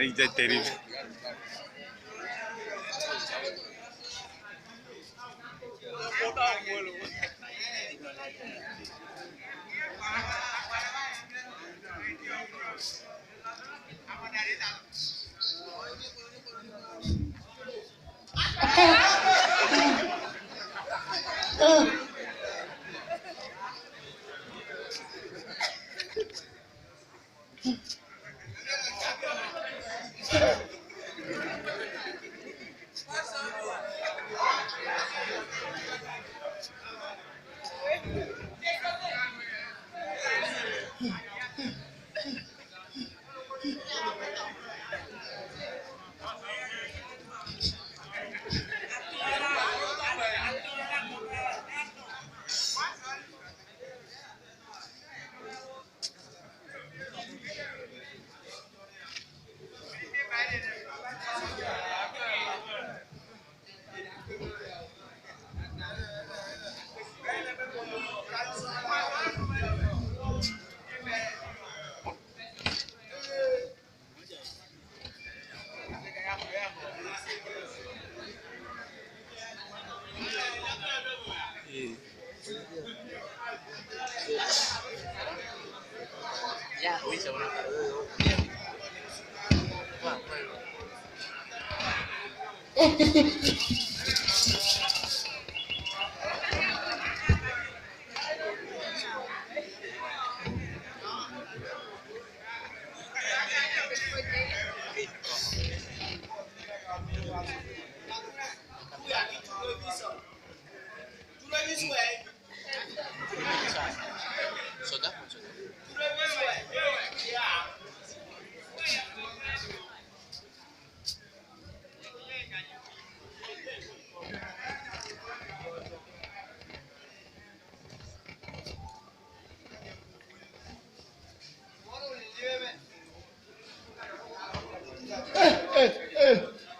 Ele é terrível.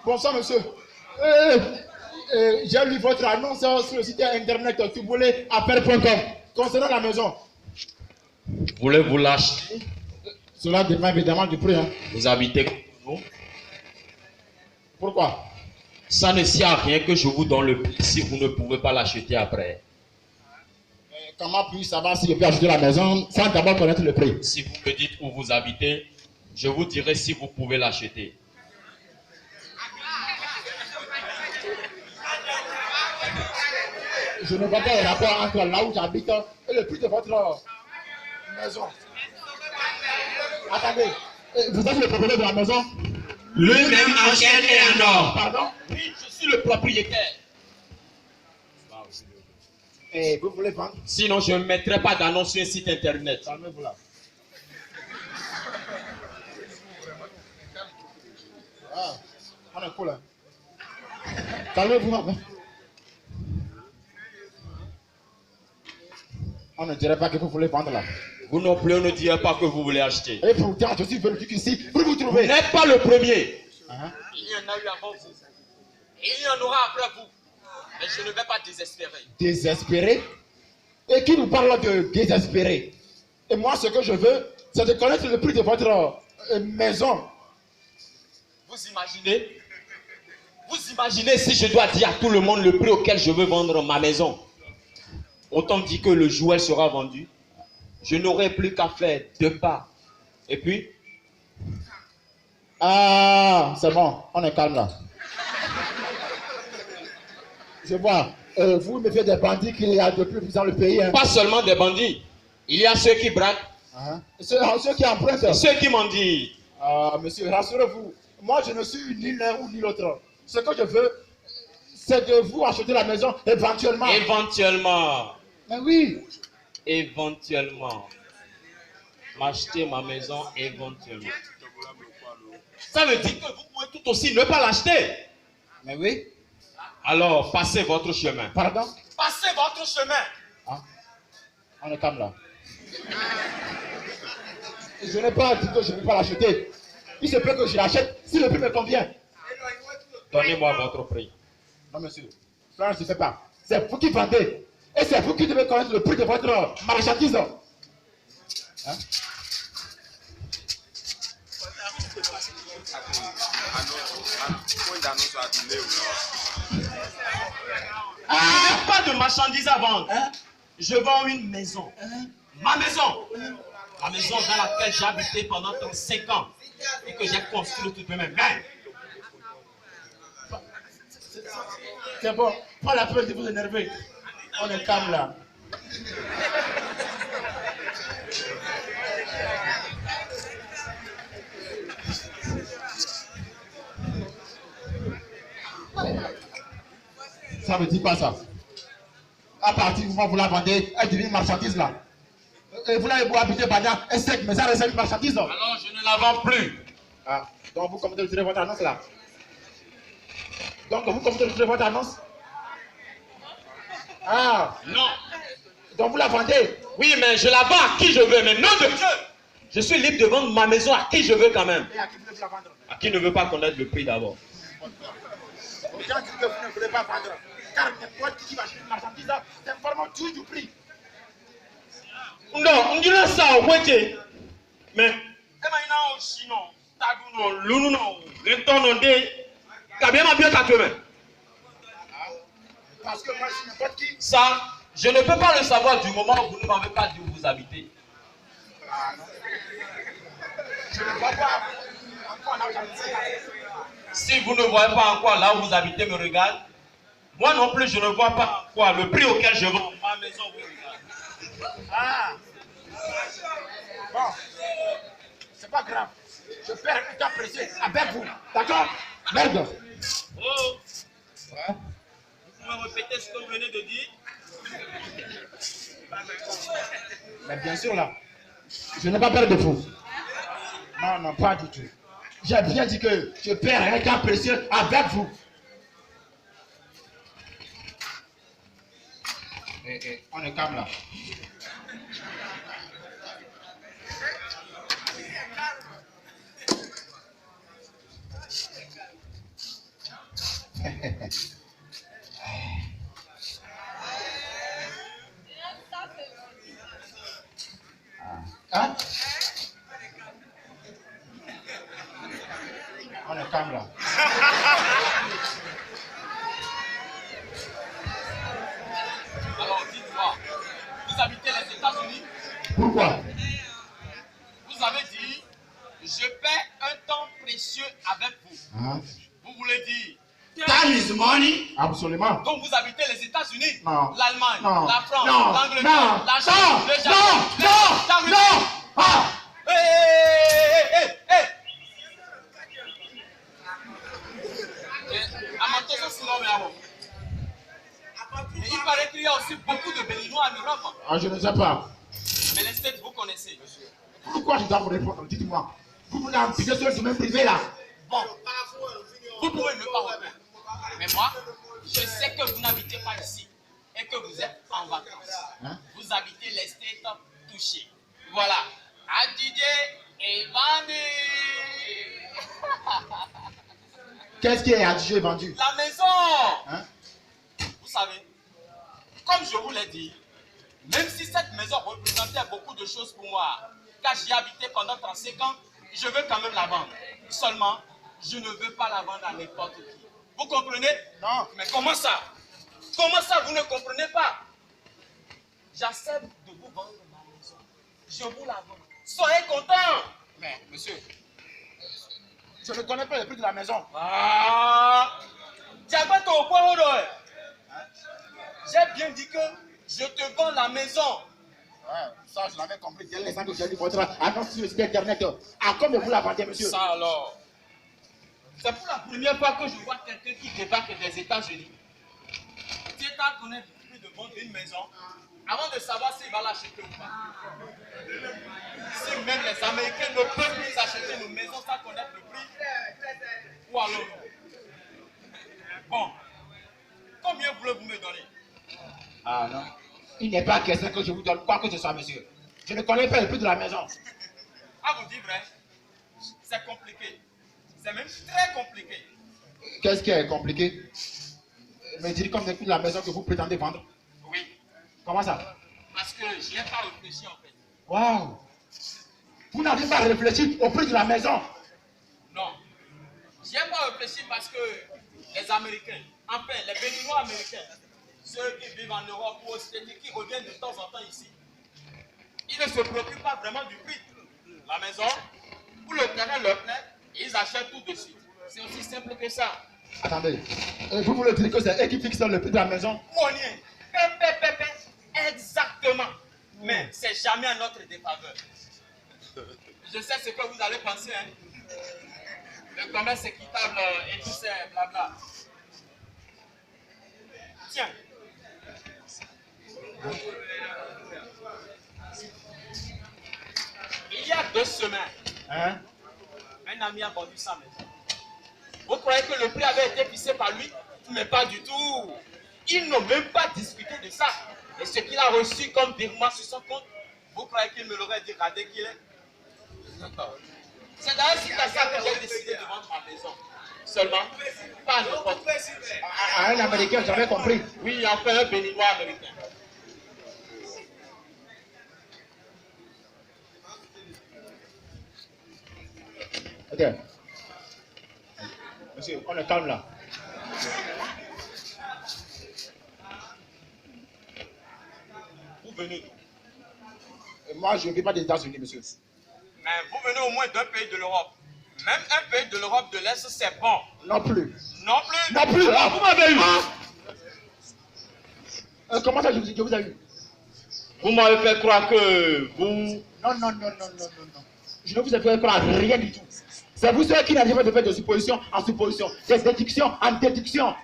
Bonsoir, monsieur. J'ai lu votre annonce sur le site internet tuboulé-affaires.com concernant la maison. Voulez-vous l'acheter? Cela dépend évidemment du prix. Hein. Vous habitez où? Pourquoi? Ça ne sert à rien que je vous donne le prix si vous ne pouvez pas l'acheter après. Comment puis-je savoir si je peux acheter la maison sans d'abord connaître le prix? Si vous me dites où vous habitez, je vous dirai si vous pouvez l'acheter. Je ne vois pas le rapport entre là où j'habite et le prix de votre maison. Attendez, vous êtes le propriétaire de la maison? Lui-même en chair et en or. Pardon? Oui, je suis le propriétaire. Et vous voulez vendre? Sinon, je ne mettrai pas d'annonce sur un site internet. Calmez-vous là. Ah, on est cool là. Calmez-vous là. On ne dirait pas que vous voulez vendre là. Vous non plus, on ne dirait pas que vous voulez acheter. Et pourtant, je suis venu ici pour vous Vous trouver. n'êtes pas le premier. Hein? Il y en a eu avant vous. Et il y en aura après vous. Mais je ne vais pas désespérer. Désespéré? Et qui vous parle de désespéré? Et moi, ce que je veux, c'est de connaître le prix de votre maison. Vous imaginez si je dois dire à tout le monde le prix auquel je veux vendre ma maison. Autant dit que le jour elle sera vendu, je n'aurai plus qu'à faire 2 pas. Et puis, Ah, c'est bon, on est calme là. Je vois, vous me faites des bandits qu'il y a de plus dans le pays. Hein. pas seulement des bandits. Il y a ceux qui braquent, Ceux qui empruntent. ceux qui mendient. Ah, monsieur, rassurez-vous, moi je ne suis ni l'un ou ni l'autre. Ce que je veux, c'est de vous acheter la maison éventuellement. Éventuellement, Mais oui, éventuellement, m'acheter ma maison éventuellement. Ça veut dire que vous pouvez tout aussi ne pas l'acheter. mais oui. Alors, passez votre chemin. Pardon? Passez votre chemin. Ah, on est calme là. Je n'ai pas dit que je ne vais pas l'acheter. Il se peut que je l'achète si le prix me convient. Donnez-moi votre prix. Non, monsieur, cela ne se fait pas. C'est vous qui vendez. Et c'est vous qui devez connaître le prix de votre marchandise. Hein? Je n'ai pas de marchandises à vendre. Hein? Je vends une maison. Ma maison. La maison dans laquelle j'ai habité pendant 35 ans et que j'ai construite toutes mes mains. C'est bon, pas la peine de vous énerver. On est calme là. Ça ne dit pas ça. À partir du moment où vous la vendez, elle devient une marchandise là. Et vous l'avez beau habiter Banya, elle sait que mais ça reste une marchandise. Alors je ne la vends plus. Ah, donc vous comptez retirer votre annonce là. Donc vous comptez retirer votre annonce. Ah, Non. donc vous la vendez. Oui, mais je la vends à qui je veux, mais non de Dieu. Je suis libre de vendre ma maison à qui je veux quand même. Et à qui vous voulez la vendre? À qui ne veut pas connaître le prix d'abord. Les gens disent que vous ne voulez pas vendre. Car n'importe qui va acheter une marchandise, c'est vraiment tout du prix. Non, on dirait ça au Wété. Mais, Parce que moi, je suis n'importe qui. ça, je ne peux pas le savoir du moment où vous ne m'avez pas dit où vous habitez. Je ne vois pas encore là où j'habite. Si vous ne voyez pas en quoi là où vous habitez me regarde, moi non plus je ne vois pas en quoi le prix auquel je vends ma maison vous regarde. Ah. Bon. C'est pas grave. Je perds un temps précieux avec vous. D'accord? Merde. Oh, Ouais. vous pouvez répéter ce que vous venez de dire? Mais bien sûr là, je n'ai pas peur de vous. Non, non, pas du tout. J'ai bien dit que je perds un temps précieux avec vous. On est calme là. calme là. Alors, dites-moi, vous habitez les États-Unis? Pourquoi? Vous avez dit, je perds un temps précieux avec vous. Hein? Vous voulez dire, Time is money. Absolument. donc vous habitez les États-Unis, Non. l'Allemagne, Non. la France, Non. l'Angleterre, la Chine, Non. le Japon, la Russie. Non. Ah. Hé, hé, hé, hé. Mais il paraît qu'il y a aussi beaucoup de Béninois en Europe. Ah, je ne sais pas. Mais les States, vous connaissez. Pourquoi je dois vous répondre? Dites-moi. Vous voulez impliquer sur le domaine privé là? Bon, vous pouvez ne pas répondre. Mais moi, je sais que vous n'habitez pas ici et que vous êtes en vacances. Hein? Vous habitez les States touchés. Voilà. Adidé et Bandé. Qu'est-ce qui est adjugé et vendu? La maison. Hein? Vous savez, comme je vous l'ai dit, même si cette maison représentait beaucoup de choses pour moi, car j'y ai habité pendant 35 ans, je veux quand même la vendre. Seulement, je ne veux pas la vendre à n'importe qui. Vous comprenez? Non. Mais comment ça? Comment ça, vous ne comprenez pas? J'accepte de vous vendre ma maison. Je vous la vends. Soyez contents. Mais, monsieur, je ne connais pas le prix de la maison. Ah! Diabato au point j'ai bien dit que je te vends la maison. Ouais, ça, je l'avais compris dès l'instant que j'ai lu votre annonce sur le site internet. À combien vous la vendez, monsieur? Ça alors. C'est pour la première fois que je vois quelqu'un qui débarque des États-Unis. Tu es à connaître le prix de vendre une maison avant de savoir s'il va l'acheter ou pas. Si même les Américains ne peuvent plus acheter nos maisons sans connaître le prix, où allons-nous? Bon, combien voulez-vous me donner? Ah non. Il n'est pas question que je vous donne quoi que ce soit, monsieur. Je ne connais pas le prix de la maison. À vous dire vrai, c'est compliqué. C'est même très compliqué. Qu'est-ce qui est compliqué? Me dire comme le prix de la maison que vous prétendez vendre. Oui, Comment ça? parce que je n'ai pas réfléchi en fait. Waouh! Vous n'avez pas réfléchi au prix de la maison. Non, je n'ai pas réfléchi parce que les Américains, enfin les Béninois américains, ceux qui vivent en Europe ou aux États-Unis, qui reviennent de temps en temps ici, ils ne se préoccupent pas vraiment du prix. La maison, ou le terrain leur plaît, ils achètent tout de suite. C'est aussi simple que ça. Attendez. Vous voulez dire que c'est eux qui fixent le prix de la maison? Monnier, exactement. Mais c'est jamais à notre défaveur. Je sais ce que vous allez penser. Hein. Le commerce équitable et tout ça, blabla. Tiens. Il y a 2 semaines, Hein? un ami a vendu sa maison. Vous croyez que le prix avait été fixé par lui? Mais pas du tout. Ils n'ont même pas discuté de ça. Et ce qu'il a reçu comme virement sur son compte, vous croyez qu'il me l'aurait dit radé qu'il est? C'est d'ailleurs suite à ça que j'ai décidé de vendre ma maison. Seulement, pas n'importe qui. À un Américain, j'avais compris. Oui, enfin un Béninois américain. Ok. Monsieur, on est calme là. Vous venez d'où? Et moi, je ne vis pas des États-Unis, monsieur. Mais vous venez au moins d'un pays de l'Europe. Même un pays de l'Europe de l'Est, c'est bon. Non plus. Non plus. Non plus. Ah, vous m'avez eu. Comment ça, je vous ai eu? Vous m'avez fait croire que vous... Non. Je ne vous ai fait croire rien du tout. C'est vous ceux qui n'arrivez pas de faire de supposition en supposition, des déductions en déduction.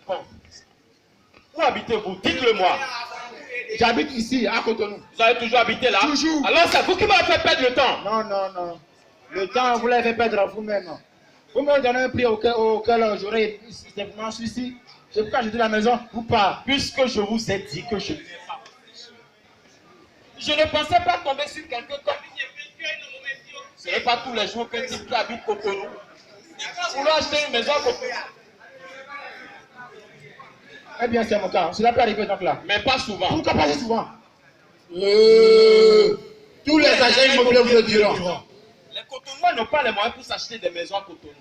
Bon. Où habitez-vous? Dites-le-moi. J'habite ici, à Cotonou. Vous avez toujours habité là? Toujours. Alors c'est vous qui m'avez fait perdre le temps. Non. Le temps, vous l'avez fait perdre à vous-même. Vous me donnez un prix auquel j'aurais simplement celui-ci. C'est pourquoi j'ai dit la maison, vous pas. Puisque je vous ai dit que je n'ai pas réfléchi. Je ne pensais pas tomber sur quelqu'un comme... Ce n'est pas tous les jours qu'un type qui habite Cotonou vouloir acheter une maison à Cotonou. Eh bien, c'est mon cas. Cela peut arriver donc là. Mais pas souvent. Pourquoi pas si souvent? Tous les agents immobiliers vous le diront. Cotonois n'ont pas les moyens pour s'acheter des maisons à Cotonou.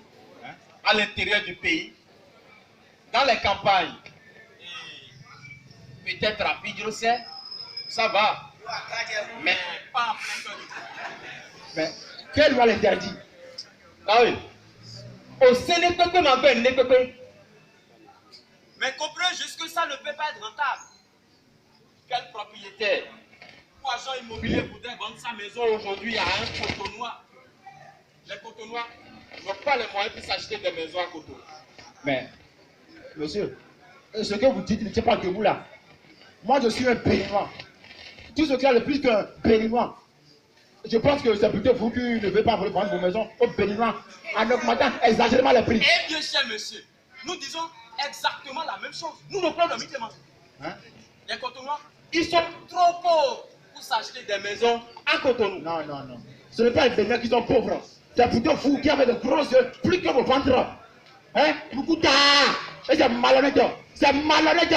Hein? À l'intérieur du pays, dans les campagnes. Peut-être à Pidjosé, ça va. Mais pas en plein cœur du pays. Mais quelle loi l'interdit? Ah oui. Au Sénégal, ma belle, mais comprenez juste que ça ne peut pas être rentable. Quel propriétaire ou agent immobilier voudrait vendre sa maison aujourd'hui à un Cotonois? Les Cotonois n'ont pas les moyens pour s'acheter des maisons à Cotonou. Mais, monsieur, ce que vous dites ne tient pas que vous là. Moi, je suis un Béninois. Tout ce qui a le plus qu'un Béninois. Je pense que c'est plutôt vous qui ne devez pas vendre vos maisons aux Béninois en augmentant exagérément les prix. Eh bien, cher monsieur, nous disons exactement la même chose. Nous ne prenons pas. Hein? Les Cotonois, ils sont trop pauvres pour s'acheter des maisons à Cotonou. Non, non, non. Ce n'est pas les Béninois qui sont pauvres. C'est plutôt vous qui avez de grosses yeux, plus que vos ventres. Hein? Beaucoup tard. Et c'est malhonnête. C'est malhonnête.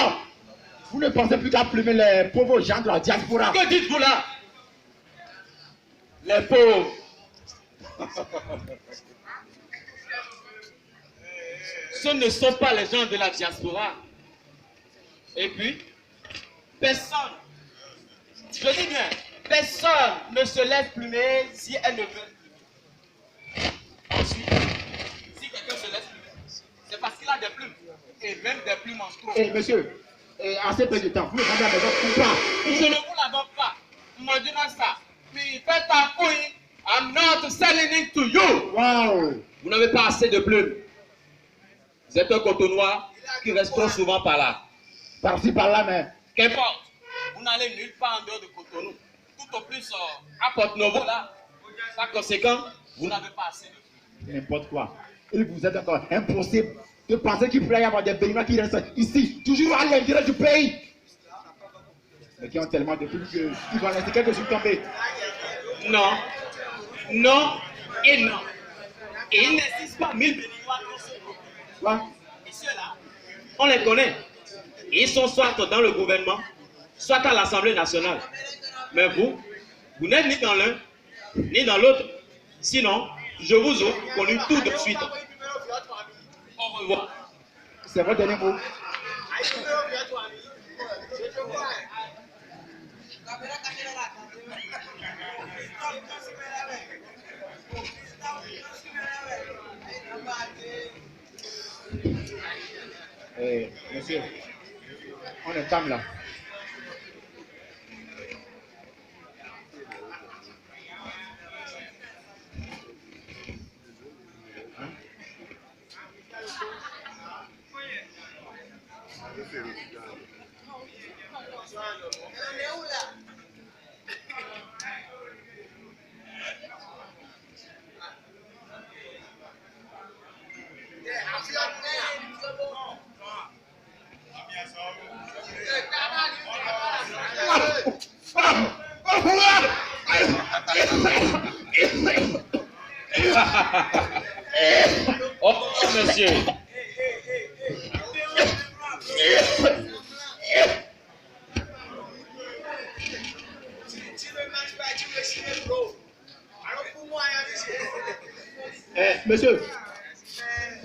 Vous ne pensez plus qu'à plumer les pauvres gens de la diaspora. Que dites-vous là? Les pauvres. Ce ne sont pas les gens de la diaspora. Et puis, personne, je dis bien, personne ne se lève plumer si elle ne veut plumer. Ensuite, si quelqu'un se laisse plumer, c'est parce qu'il a des plumes. Et même des plumes monstrueuses. Eh, monsieur, assez peu de temps, vous me vendez la maison ou pas? Je ne vous la donne pas. Moi, dis ça. Puis faites ta couille. I'm not selling it to you. Wow! Vous n'avez pas assez de plumes. Vous êtes un Cotonois qui reste trop souvent par là. Par-ci, par-là, mais. Qu'importe. Vous n'allez nulle part en dehors de Cotonou. Tout au plus à Porto-Novo, là. Par conséquent, vous n'avez pas assez de plumes. N'importe quoi. Il vous est encore impossible de penser qu'il pourrait y avoir des Béninois qui restent ici, toujours à l'intérieur du pays. Mais qui ont tellement de plumes qu'ils vont laisser quelques jours tomber. Non. Non et non. Et il n'existe pas 1000 Béninois dans ce groupe. Quoi? Et ceux-là, on les connaît. Ils sont soit dans le gouvernement, soit à l'Assemblée nationale. Mais vous n'êtes ni dans l'un, ni dans l'autre. Sinon, je vous ai connu tout de suite. Au revoir. C'est votre dernier mot. Monsieur, on est temps là. Oh, monsieur.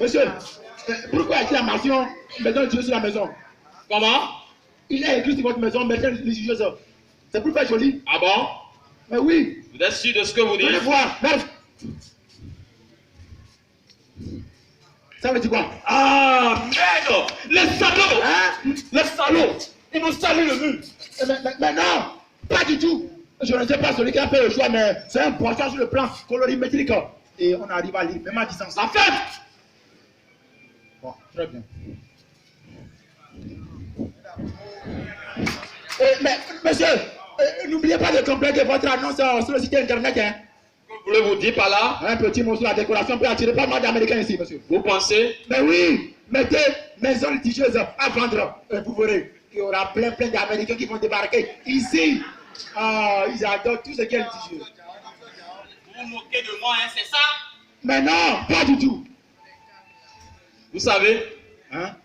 Monsieur, pourquoi est-il la mention maison religieuse sur la maison? Comment? Il a écrit sur votre maison maison religieuse. C'est pour faire joli. Ah bon? Mais oui. Vous êtes sûr de ce que vous dites? Venez voir. Ça veut dire quoi? Ah, merde! Les salauds! Hein? Les salauds! Ils m'ont salé le mur! Mais non! Pas du tout! Je ne sais pas celui qui a fait le choix, mais c'est un poisson sur le plan colorimétrique. Et on arrive à lire, même à distance. La fête! Bon, très bien. Mais, monsieur, n'oubliez pas de compléter votre annonce sur le site internet. Hein. Que voulez-vous dire par là? Un petit mot sur la décoration peut attirer pas mal d'Américains ici, monsieur. Vous pensez? Mais oui, mettez maison litigieuse à vendre. Vous verrez, il y aura plein d'Américains qui vont débarquer ici. Ah, ils adorent tout ce qui est litigieux. Vous vous moquez de moi, hein, c'est ça? Mais non, pas du tout. Vous savez, Hein?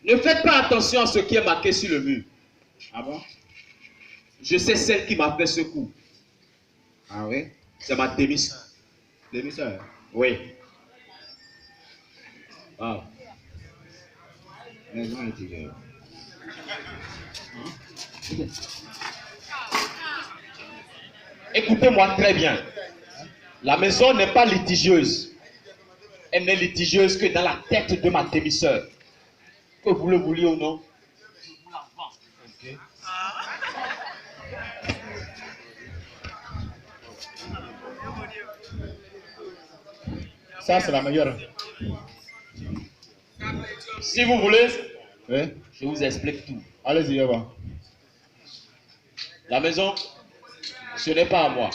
ne faites pas attention à ce qui est marqué sur le mur. Ah bon? Je sais celle qui m'a fait ce coup. Ah oui? C'est ma démission. L'émissaire. Oui. Wow. Maison litigieuse. Écoutez-moi très bien. La maison n'est pas litigieuse. Elle n'est litigieuse que dans la tête de ma demi-sœur. Que vous le vouliez ou non. Okay. Ça, c'est la meilleure. Si vous voulez, Oui. je vous explique tout. Allez-y, Eva. La maison, ce n'est pas à moi.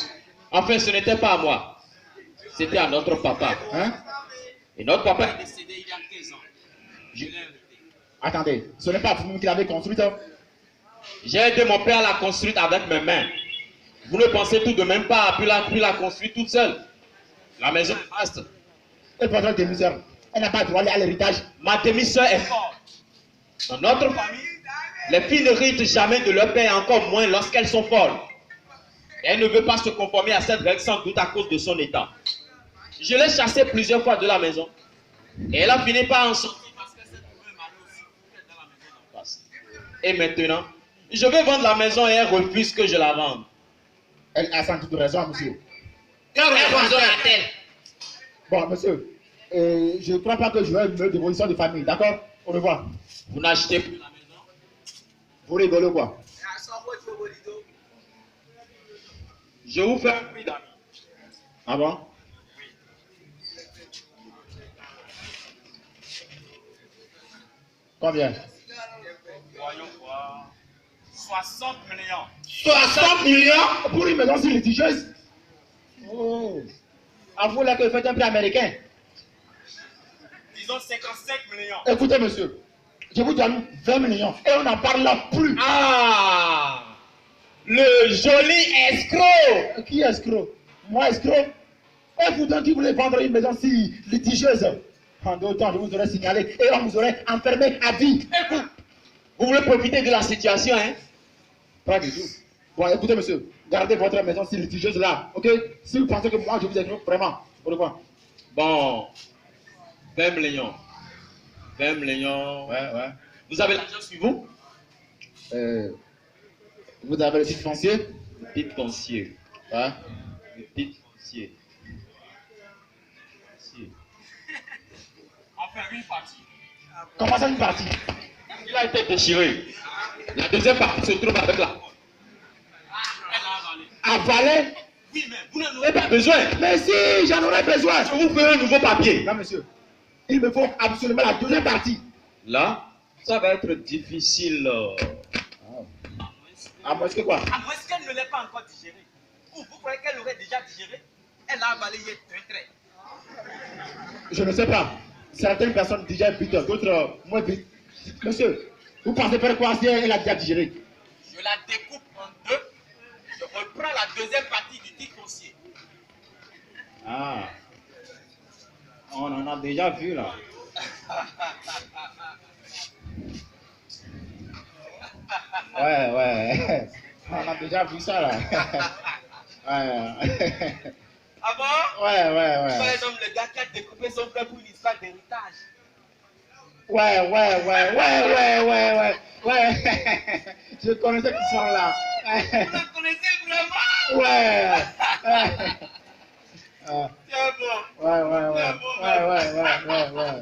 Enfin, ce n'était pas à moi. C'était à notre papa. Hein? Et notre papa est décédé il y a 15 ans. Attendez, ce n'est pas vous qui l'avez construite. Hein? J'ai aidé mon père à la construire avec mes mains. Vous ne pensez tout de même pas à pu la construire toute seule. La maison est vaste. Et pendant que demi-sœur, elle n'a pas le droit d'aller à l'héritage. Ma demi-sœur est forte. Dans notre famille, les filles ne ritent jamais de leur père, encore moins lorsqu'elles sont folles. Et elle ne veut pas se conformer à cette règle sans doute à cause de son état. Je l'ai chassée plusieurs fois de la maison. Et elle a fini par en sortir parce que cette nouvelle mari aussi est dans la maison d'en face. Et maintenant, je vais vendre la maison et elle refuse que je la vende. Elle a sans toute raison, monsieur. Quelle raison a-t-elle? Bon, monsieur, je ne crois pas que je vais me dévolution de famille, d'accord? Au revoir. Vous n'achetez plus la maison? Vous rigolez quoi? Je vous fais un prix d'amis. Ah bon? Combien? Voyons voir. 60 millions. 60 millions pour une maison si litigieuse? Oh. Avouez là que vous faites un prix américain. Disons 55 millions. Écoutez, monsieur, je vous donne 20 millions et on n'en parle plus. Ah! Le joli escroc! Qui est escroc? Moi, escroc? Et pourtant, qui voulait vendre une maison si litigieuse? En d'autres temps, je vous aurais signalé et on vous aurait enfermé à vie. Vous voulez profiter de la situation, hein? Pas du tout. Bon, écoutez, monsieur, gardez votre maison si litigieuse là, ok? Si vous pensez que moi, je vous escroc, vraiment, pour le quoi? Bon, 20 millions. 20 millions. Ouais, ouais. Vous avez l'argent sur vous? Vous avez le titre foncier? Le titre foncier. Ouais. Le titre foncier. Enfin, une partie. Comment ça, une partie? Il a été déchiré. La deuxième partie se trouve avec la porte. Elle a avalé. Avalé? Oui, mais vous n'en aurez pas besoin. Mais si, j'en aurais besoin. Je vous ferai un nouveau papier. Non, monsieur. Il me faut absolument la deuxième partie. Là, ça va être difficile. À moins que quoi? À moins qu'elle ne l'ait pas encore digéré. Ou vous croyez qu'elle l'aurait déjà digéré? Elle a avalé hier d'un trait. Je ne sais pas. Certaines personnes déjà vite, d'autres moins vite. Monsieur, vous pensez faire quoi si elle a déjà digéré? Je la découpe en deux. Je reprends la deuxième partie du titre foncier. Ah. On en a déjà vu là. Ouais, ouais. On a déjà vu ça là. Ouais. Ah bon? Ouais, ouais, Par ouais. exemple, le gars qui a découpé son frère pour une histoire d'héritage. Ouais, ouais, ouais, ouais, ouais, ouais, ouais. Ouais. Je connais cette histoire-là. Vous la connaissez vraiment? Ouais. C'est bon. Ouais, ouais, ouais. Ouais, ouais, ouais, ouais.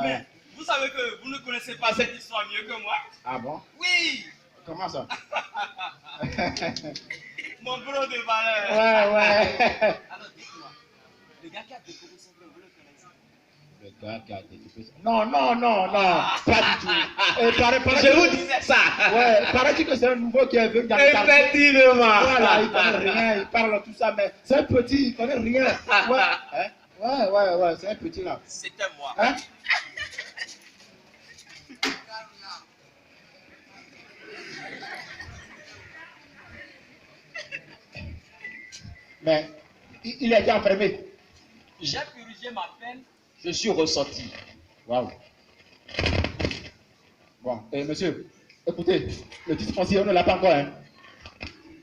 Mais vous savez que vous ne connaissez pas cette histoire mieux que moi? Ah bon? Oui! Comment ça? Mon gros de valeur. Ouais, ouais. Alors dites-moi, le gars qui a découpé son frère, vous le connaissez? Le gars qui a découpé ça. Non, non, non, non, pas du tout. Je vous disais ça. Ouais, paraît-il que c'est un nouveau qui est venu dans le quartier. Effectivement. Voilà, il connaît rien, il parle tout ça, mais c'est un petit, il connaît rien. Ouais, hein? Ouais, ouais, ouais, c'est un petit là. C'était moi. Hein? Mais il a été enfermé. J'ai purgé ma peine. Je suis ressorti. Waouh. Bon, monsieur, écoutez, le titre foncier, on ne l'a pas encore, hein?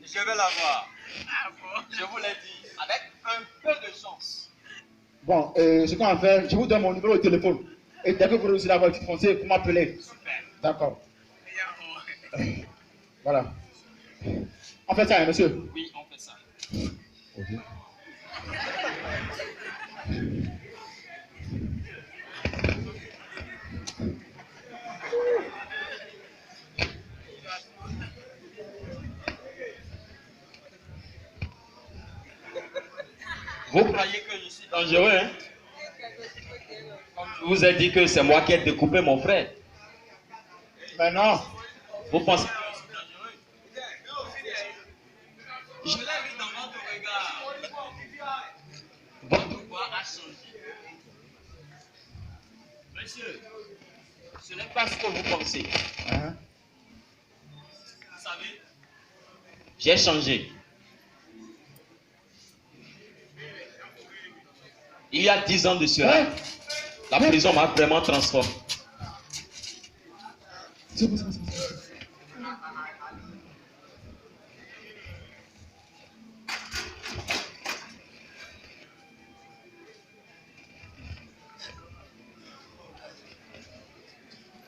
Je vais l'avoir. Ah bon? Je vous l'ai dit. Bon, ce qu'on va faire, je vous donne mon numéro de téléphone. Et dès que vous réussissez à avoir le titre foncier, vous m'appelez. D'accord. Voilà. On fait ça, hein, monsieur. Oui, on fait ça. Ok. Vous croyez que je suis dangereux, hein? Comme je vous ai dit que c'est moi qui ai découpé mon frère. Maintenant, Vous pensez que je suis dangereux? Je l'ai vu dans votre regard. Votre voix a changé. Monsieur, ce n'est pas ce que vous pensez. hein? Vous savez, j'ai changé. Il y a 10 ans de cela, Hein? la prison m'a vraiment transformé. C'est bon, c'est bon, c'est bon.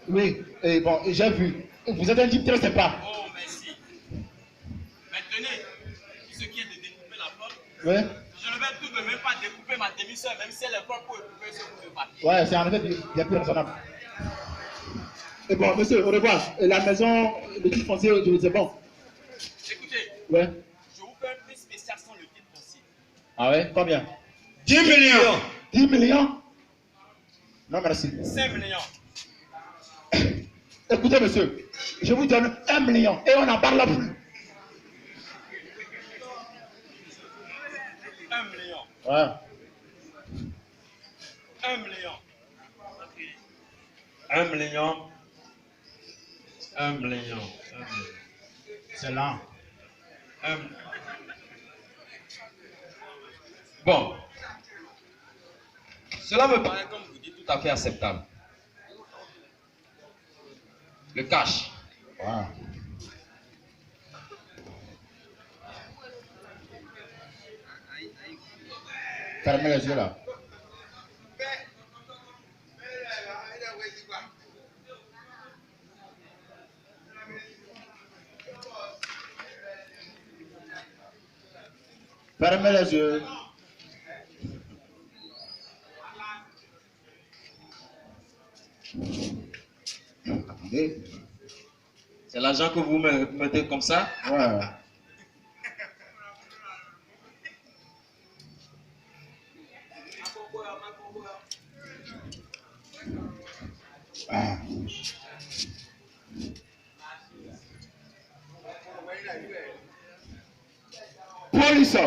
Oui, et bon, j'ai vu. Vous êtes un type très sympa. Oh, merci. Maintenant, tout ce qui est de découper la porte, Oui. je ne vais tout de même pas découper ma demi-soeur, même si elle est forte pour découper ce bout de papier. Ouais, c'est en effet bien plus raisonnable. Et bon, monsieur, au revoir. Et la maison, le titre foncier, c'est bon. Écoutez, Ouais. je vous fais un prix spécial sans le titre foncier. Ah ouais? Combien? 10 millions. 10 millions? Non, merci. 5 millions. Écoutez, monsieur, je vous donne 1 million et on n'en parle plus. 1 million. Ouais. 1 million. 1 million. 1 million. C'est lent. Bon. Cela me paraît, comme vous dites, tout à fait acceptable. Le cash. Ouais. Fermez les yeux là. Fermez les yeux. Attendez. C'est l'argent que vous me mettez comme ça? Ouais. Ah. Police.